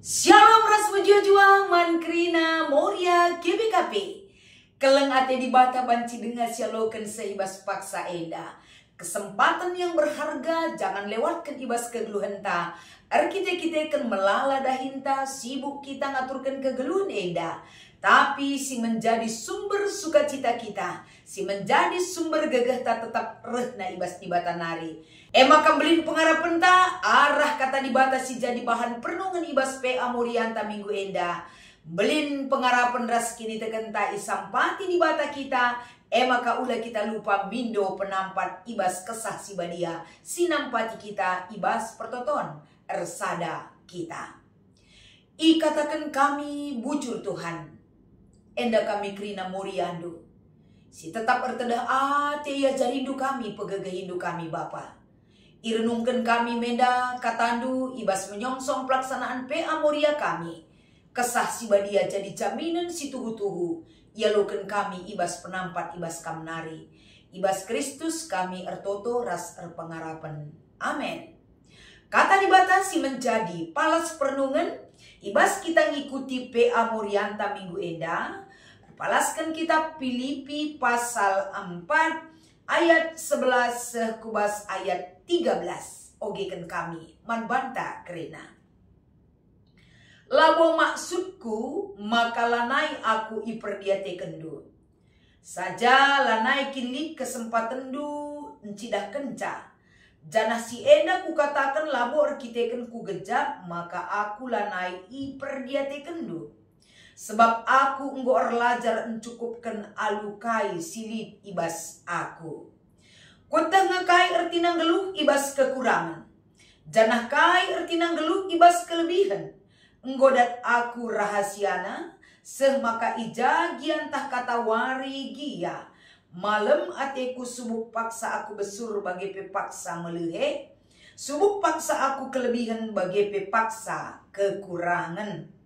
Shalom ras jua mankrina moria KBKP. Keleng ate di bata banci dengar sialokan seibas paksa enda. Kesempatan yang berharga jangan lewatkan ibas kegeluhan ta. Kita kan melala dahinta sibuk kita ngaturkan kegeluhan enda. Tapi si menjadi sumber sukacita kita, si menjadi sumber gagah ta tetap rehna ibas di bata nari. Maka belin pengharapan ta arah kata di bata si jadi bahan perenungan ibas PA Morianta minggu enda. Belin pengharapan ras kini tekenta isampati di bata kita. Maka ulah kita lupa mindo penampat ibas kesah si badia. Sinampati kita ibas pertoton ersada kita. Ikatakan kami bujur Tuhan. Enda kami krina moriandu. Si tetap ertedah ate ya jarindu kami pegagahindu kami Bapa. Irenungkan kami menda katandu ibas menyongsong pelaksanaan PA Moria kami. Kesah si badia jadi jaminan si tuhu-tuhu. Ialukan kami ibas penampat ibas kamnari. Ibas Kristus kami ertoto ras erpengarapan. Amin. Kata dibatasi menjadi palas perenungan. Ibas kita ngikuti PA Morianta minggu enda. Palaskan kita Filipi pasal 4 ayat 11 kubas ayat 13. Ogekan kami manbanta kerena. Labo maksudku maka lanai aku iperdiate kendu. Saja lanai kinlik kesempatan du encidah kenca. Janah si enda ku katakan labo arkiteken ku gejap maka aku lanai iperdiate kendu. Sebab aku enggo erlajar encukupkan alukai silit ibas aku. Kutah ngakai ertinang geluh ibas kekurangan. Janah kai ertinang geluh ibas kelebihan. Enggo dat aku rahasiana. Seh maka ija giantah kata wari gia. Malem ateku subuk paksa aku besur bagi pepaksa melehe. Subuk paksa aku kelebihan bagi pepaksa kekurangan.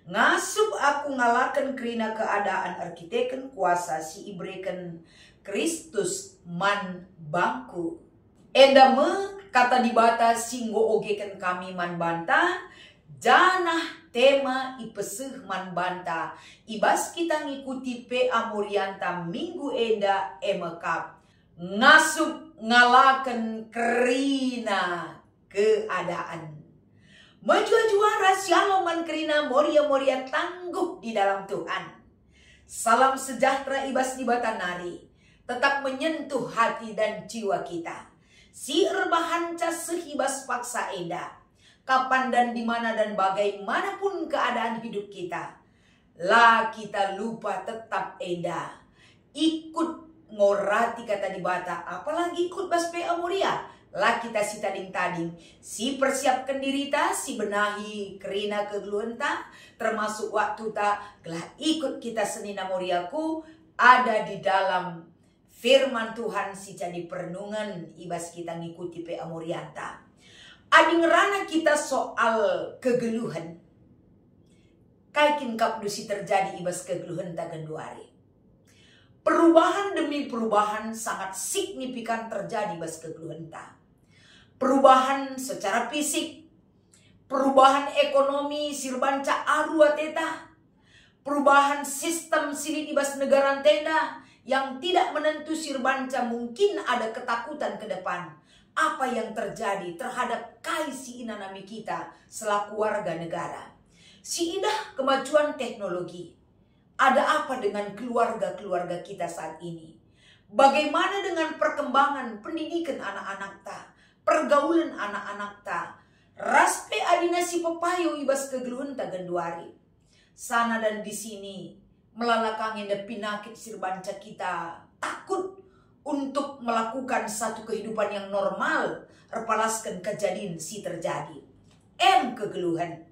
Ngasup aku ngalakan kerina keadaan arkiteken kuasa si ibreken Kristus man bangku. Endame kata dibata singgo ogekan kami man banta. Janah tema ipeseh man banta. Ibas kita ngikuti PA Morianta minggu enda emekap. Ngasup ngalakan kerina keadaan. Menjua-juara shalom kerina moria-moria tangguh di dalam Tuhan. Salam sejahtera ibas di bata nari. Tetap menyentuh hati dan jiwa kita. Si erbahan cas sehibas paksa eda. Kapan dan dimana dan bagaimanapun keadaan hidup kita. Lah kita lupa tetap eda. Ikut ngorati kata di bata. Apalagi ikut bas PA Moria. Lah kita si tading-tading, si persiapkan diri ta, si benahi kerina kegeluhan ta, termasuk waktu ta, gelah ikut kita senina moriaku, ada di dalam firman Tuhan si jadi perenungan, ibas kita ngikuti PA Morianta. Adi ngerana kita soal kegeluhan, kaikin kapdu si terjadi ibas kegeluhan ta genduari. Perubahan demi perubahan sangat signifikan terjadi ibas kegeluhan ta. Perubahan secara fisik, perubahan ekonomi sirbanca arua teta, perubahan sistem sini ibas negara tenda yang tidak menentu sirbanca mungkin ada ketakutan ke depan. Apa yang terjadi terhadap kaisi inanami kita selaku warga negara. Si indah kemajuan teknologi. Ada apa dengan keluarga-keluarga kita saat ini? Bagaimana dengan perkembangan pendidikan anak-anak ta? Pergaulan anak-anak ta. Raspe adinasi pepayo ibas kegeluhan ta genduari. Sana dan di sini melalakangin pinakit sirbanca kita. Takut untuk melakukan satu kehidupan yang normal. Repalaskan kejadian si terjadi. Kegeluhan.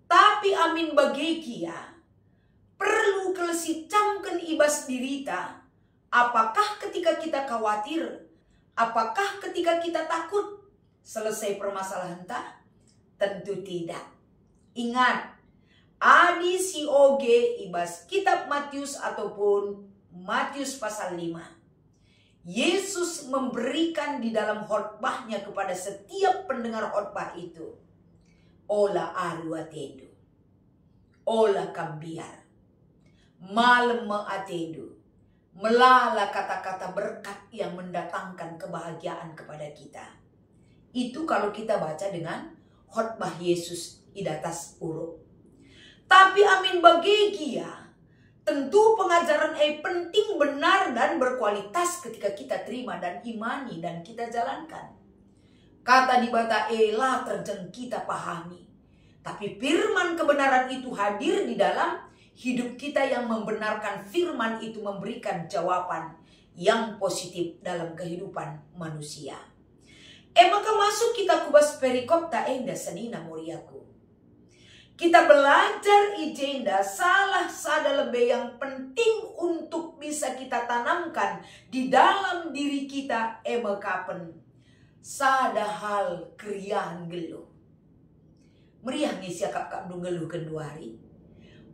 Tapi amin bagi kia. Perlu kelesi camkan ibas dirita. Apakah ketika kita khawatir? Apakah ketika kita takut selesai permasalahan tak? Tentu tidak. Ingat, adi si oge ibas kitab Matius ataupun Matius pasal 5. Yesus memberikan di dalam khotbahnya kepada setiap pendengar khotbah itu. ola aru atendu, ola kambiar, malam atendu, melala kata-kata berkat yang mendatangkan kebahagiaan kepada kita. Itu kalau kita baca dengan khotbah Yesus di atas uruk. Tapi amin bagegia, tentu pengajaran penting, benar dan berkualitas ketika kita terima dan imani dan kita jalankan. Kata di bata elah terjeng kita pahami. Tapi firman kebenaran itu hadir di dalam hidup kita yang membenarkan firman itu memberikan jawaban yang positif dalam kehidupan manusia. Maka masuk kita kubas perikop ta enda senina muriaku. Kita belajar ijenda salah sada lebih yang penting untuk bisa kita tanamkan di dalam diri kita kapan. Sada hal krian geluh. Meriah ngisi kap dung geluh kenduari.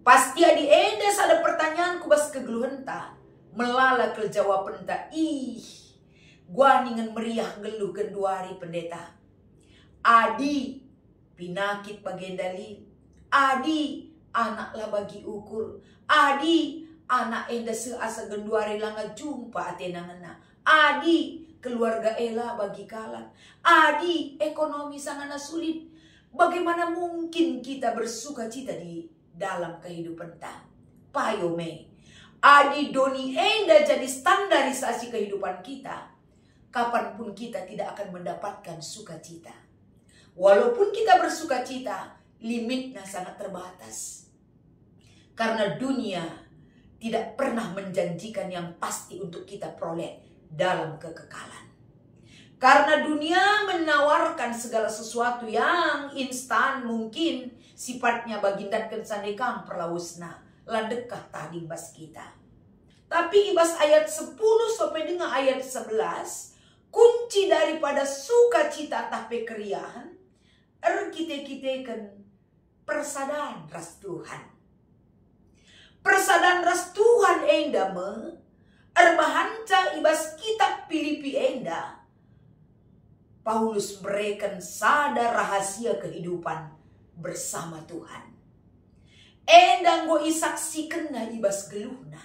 Pasti adi enda sada pertanyaan kubas kegeluhan ta. Melala ke jawaban ta. Gua ningen meriah geluh kenduari pendeta. Adi pinakit bagendali. Adi anak lah bagi ukur. Adi anak enda seasa genduari langa jumpa atenangana. Adi keluarga ela bagi kalah. Adi ekonomi sangat sulit. Bagaimana mungkin kita bersuka cita di dalam kehidupan ta? Payome. Adi doni enda jadi standarisasi kehidupan kita. Kapanpun kita tidak akan mendapatkan sukacita. Walaupun kita bersuka cita, limitnya sangat terbatas. Karena dunia tidak pernah menjanjikan yang pasti untuk kita peroleh dalam kekekalan. Karena dunia menawarkan segala sesuatu yang instan, mungkin sifatnya bagindatkan sandekang perlausna, ladekah tadi bas kita. Tapi ibas ayat 10 sampai dengan ayat 11, kunci daripada sukacita tapi keriahan, kita-kitakan persadaran ras Tuhan. Persadaran ras Tuhan endame erbahanca ibas kitab Filipi enda. Paulus berikan sadar rahasia kehidupan bersama Tuhan. Enda go isaksikan na ibas geluhna.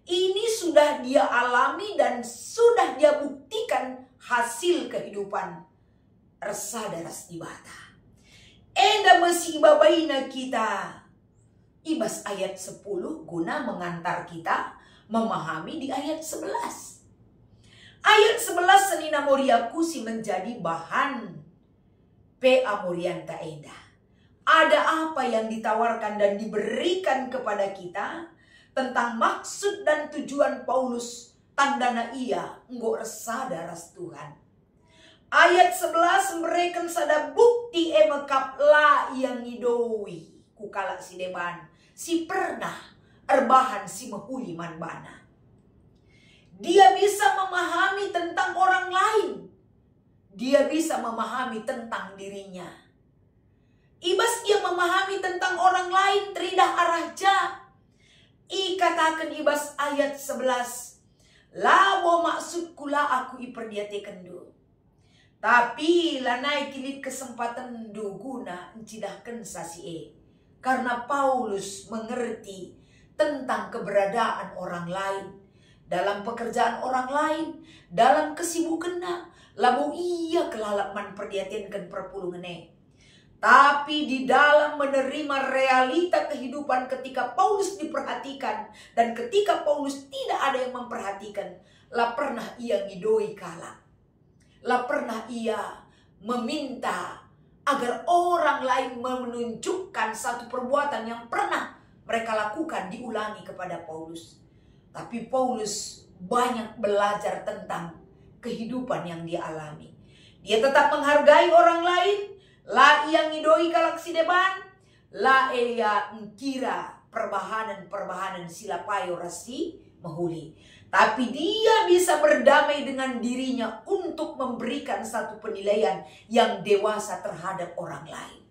Ini sudah dia alami dan sudah dia buktikan hasil kehidupan ersadaras ibata. Enda masih babaina kita. Ibas ayat 10 guna mengantar kita memahami di ayat 11. Ayat 11 senina moriaku si menjadi bahan amorianta enda. Ada apa yang ditawarkan dan diberikan kepada kita tentang maksud dan tujuan Paulus tandana ia nggo resadaras Tuhan. Ayat 11 mereka sada bukti emekap la yang ngidoi kukala si deban si pernah erbahan si mehuli manbana. Dia bisa memahami tentang orang lain. Dia bisa memahami tentang dirinya. Ibas dia memahami tentang orang lain teridah arahja. Katakan ibas ayat 11. Labo maksud kula aku iperdiatekan do. Tapi lanai kilit kesempatan do guna encidahkan sasi Karena Paulus mengerti tentang keberadaan orang lain. Dalam pekerjaan orang lain, dalam kesibukannya, labu ia kelalaman perdiatenkan perpulungannya. Tapi di dalam menerima realita kehidupan ketika Paulus diperhatikan dan ketika Paulus tidak ada yang memperhatikan, lah pernah ia ngidoi kala. Lah pernah ia meminta agar orang lain menunjukkan satu perbuatan yang pernah mereka lakukan diulangi kepada Paulus. Tapi Paulus banyak belajar tentang kehidupan yang dia alami. Dia tetap menghargai orang lain. La ia ngidoi galaksi deban. La ia ngkira perbahanan silapayo rasi mahuli. Tapi dia bisa berdamai dengan dirinya untuk memberikan satu penilaian yang dewasa terhadap orang lain.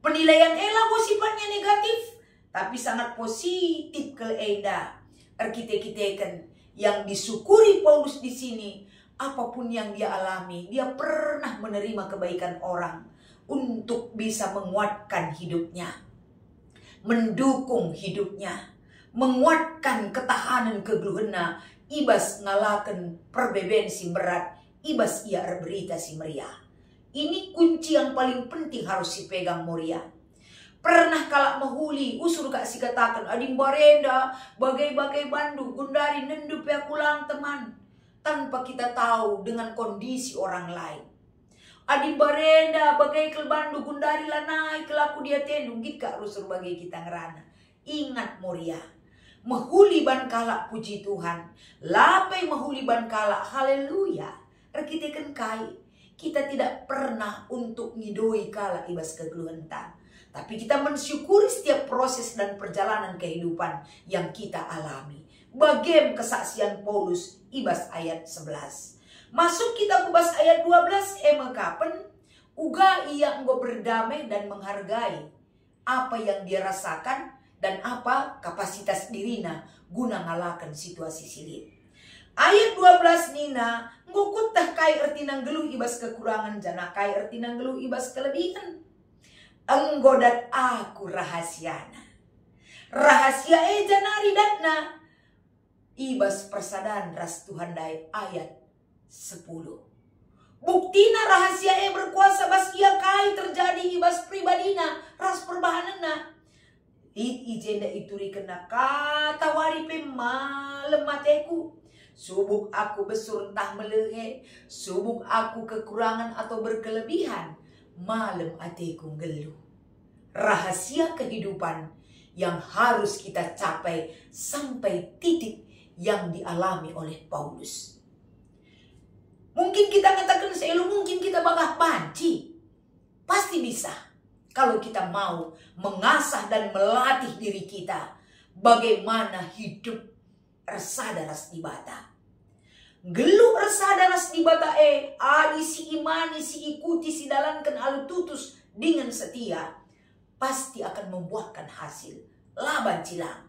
Penilaian ela sifatnya negatif, tapi sangat positif ke enda. Arkite-kitekan yang disyukuri Paulus di sini, apapun yang dia alami, dia pernah menerima kebaikan orang. untuk bisa menguatkan hidupnya, mendukung hidupnya, menguatkan ketahanan kegeluhena, ibas ngalaken perbebensi berat, ibas ia berita si meriah. Ini kunci yang paling penting harus dipegang Moria. Pernah kalak mahuli, usul kak si katakan, adim barenda, bagai-bagai bandu, gundari nendu pia kulang teman. Tanpa kita tahu dengan kondisi orang lain. Adim barenda, bagai kelbandu, gundari lanai, kelaku dia tendung, gika rusul bagai kita ngerana. Ingat Moria, mahuli ban kalak puji Tuhan, lapai mahuli ban kalak, haleluya. Rekitekan kai, kita tidak pernah untuk ngidoi kalak ibas kegeluhentan. Tapi kita mensyukuri setiap proses dan perjalanan kehidupan yang kita alami. Bagaimana kesaksian Paulus ibas ayat 11. Masuk kita kubas ayat 12. Kapan? Uga ia enggo berdamai dan menghargai apa yang dia rasakan dan apa kapasitas dirina guna ngalakan situasi silit. Ayat 12 nina, ngukutah kai ertinang geluh ibas kekurangan jana kai ertinang geluh ibas kelebihan. Enggodat aku rahasiana. Rahasia janari datna. Ibas persadaan ras Tuhan dai ayat 10. Buktina rahasia berkuasa bas ia kai terjadi ibas pribadina ras perbahanana. Ijenda ituri kena kata wari malam mateku. Subuk aku besur entah melehe, subuk aku kekurangan atau berkelebihan, malam atiku geluh. Rahasia kehidupan yang harus kita capai sampai titik yang dialami oleh Paulus. Mungkin kita katakan selalu, mungkin kita bakal banci. Pasti bisa. Kalau kita mau mengasah dan melatih diri kita. Bagaimana hidup resadaras di bata. Geluh resadaras di bata adi si imani si ikuti si dalankan alu tutus dengan setia. Pasti akan membuahkan hasil. Laban cilang.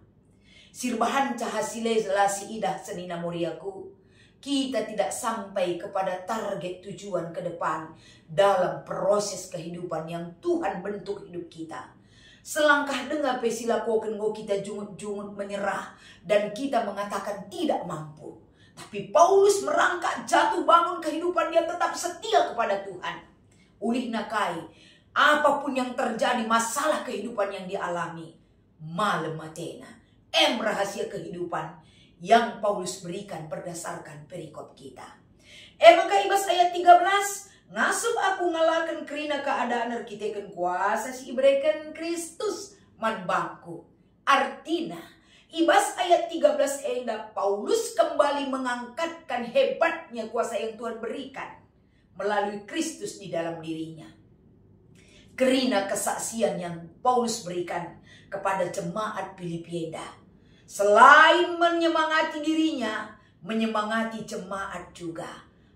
Sirbahan cahasile selasi idah senina muriaku. Kita tidak sampai kepada target tujuan ke depan dalam proses kehidupan yang Tuhan bentuk hidup kita. Selangkah dengar pesilakoken go kita jungut-jungut menyerah dan kita mengatakan tidak mampu. Tapi Paulus merangkak jatuh bangun kehidupan dia tetap setia kepada Tuhan. Ulih nakai, apapun yang terjadi masalah kehidupan yang dialami, malam matena, rahasia kehidupan yang Paulus berikan berdasarkan perikop kita. Maka ibas ayat 13, ngasup aku ngalakan kerina keadaan arkiteken kuasa si ibrekan Kristus manbangku. Artinya, ibas ayat 13 Paulus kembali mengangkatkan hebatnya kuasa yang Tuhan berikan melalui Kristus di dalam dirinya. Kerina kesaksian yang Paulus berikan kepada jemaat Filipieda. Selain menyemangati dirinya, menyemangati jemaat juga.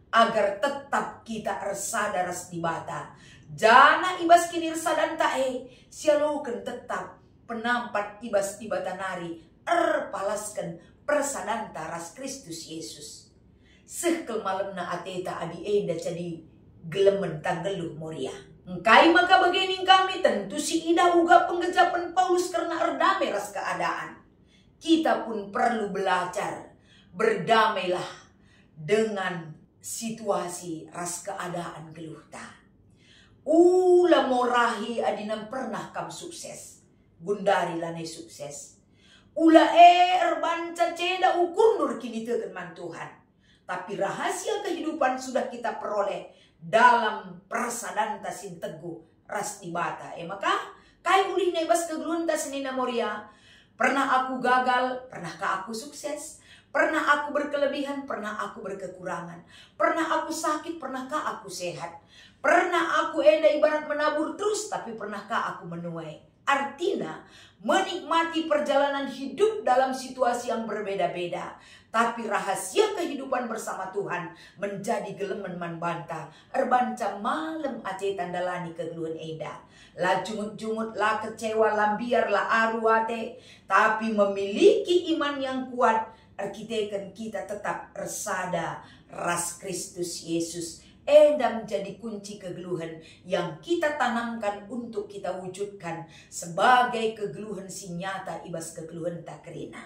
Agar tetap kita resadaras di bata. Jana ibas kinir sadan tae, sialuken tetap penampat ibas di bata nari, palaskan persadan taras Kristus Yesus. Sekel malam na ateta adi enda jadi gelemen tanggeluh Moria. Engkai maka bagianing kami tentu si ida uga penggejapan Paulus karena erdame ras keadaan. Kita pun perlu belajar berdamailah dengan situasi ras keadaan geluhta. Ula morahi adinam pernah kam sukses. Gundari lanai sukses. Ula erbanca ceda ukundur kini teman Tuhan. Tapi rahasia kehidupan sudah kita peroleh dalam persadanta sin teguh ras dibata. Maka kai ulih nebas kegeluhan ta senina Moria. Pernah aku gagal, pernahkah aku sukses? Pernah aku berkelebihan, pernah aku berkekurangan. Pernah aku sakit, pernahkah aku sehat? Pernah aku ibarat menabur terus, tapi pernahkah aku menuai? Artinya, menikmati perjalanan hidup dalam situasi yang berbeda-beda. Tapi rahasia kehidupan bersama Tuhan menjadi gelemen manbanta. Erbanca malam ace tandalani kegeluhan eda. La jungut-jungut, la kecewa, la biar, la aruate. Tapi memiliki iman yang kuat, arkiteken kita tetap resada ras Kristus Yesus enda menjadi kunci kegeluhan yang kita tanamkan untuk kita wujudkan sebagai kegeluhan si nyata ibas kegeluhan tak kerina.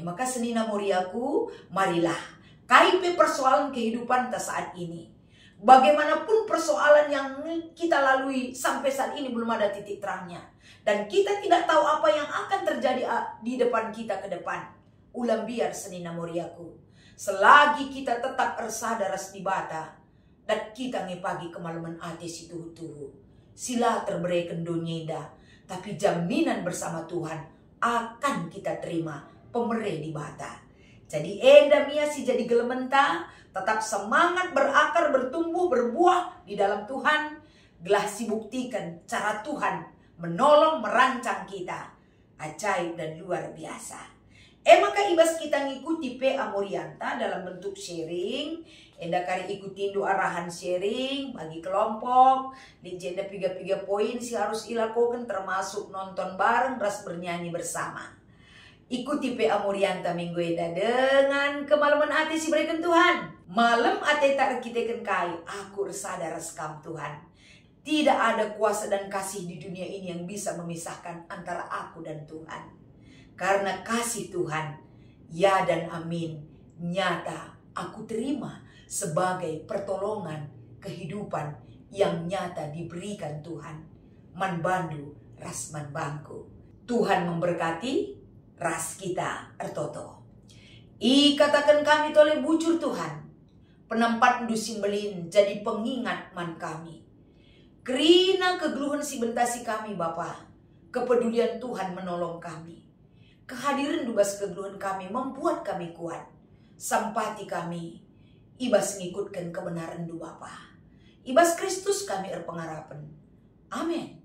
Maka senina moriaku, marilah kaipe persoalan kehidupan ta saat ini. Bagaimanapun persoalan yang kita lalui sampai saat ini belum ada titik terangnya. Dan kita tidak tahu apa yang akan terjadi di depan kita ke depan. Ulam biar senina moriaku. Selagi kita tetap ersadaras di bata, dan kita ngepagi kemalaman ati si tuhu-tuhu. Sila terberikan dunia, tapi jaminan bersama Tuhan akan kita terima pemere di bata. Jadi enda mia si jadi gelementa, tetap semangat berakar, bertumbuh, berbuah di dalam Tuhan. Gelah si buktikan cara Tuhan menolong, merancang kita. Ajaib dan luar biasa. Maka ibas kita ngikuti PA Morianta dalam bentuk sharing. Enda kari ikutin do arahan sharing bagi kelompok. Di jenda 3 poin si harus ilakukan termasuk nonton bareng, ras bernyanyi bersama. Ikuti PA Morianta minggu eda dengan kemalaman hati si berikan Tuhan. Malam ate tak kita kai, aku sadar skam Tuhan. Tidak ada kuasa dan kasih di dunia ini yang bisa memisahkan antara aku dan Tuhan. Karena kasih Tuhan, ya dan amin, nyata aku terima sebagai pertolongan kehidupan yang nyata diberikan Tuhan. Man bandu ras man bangku. Tuhan memberkati ras kita ertoto. I katakan kami toleh bujur Tuhan. Penempat dusin belin jadi pengingat man kami. Kerina kegeluhan si bentasi kami Bapa. Kepedulian Tuhan menolong kami. Kehadiran dubas kegeluhan kami membuat kami kuat. Sampati kami ibas ngikutkan kebenaran du Bapa. Ibas Kristus kami erpengarapan. Amin.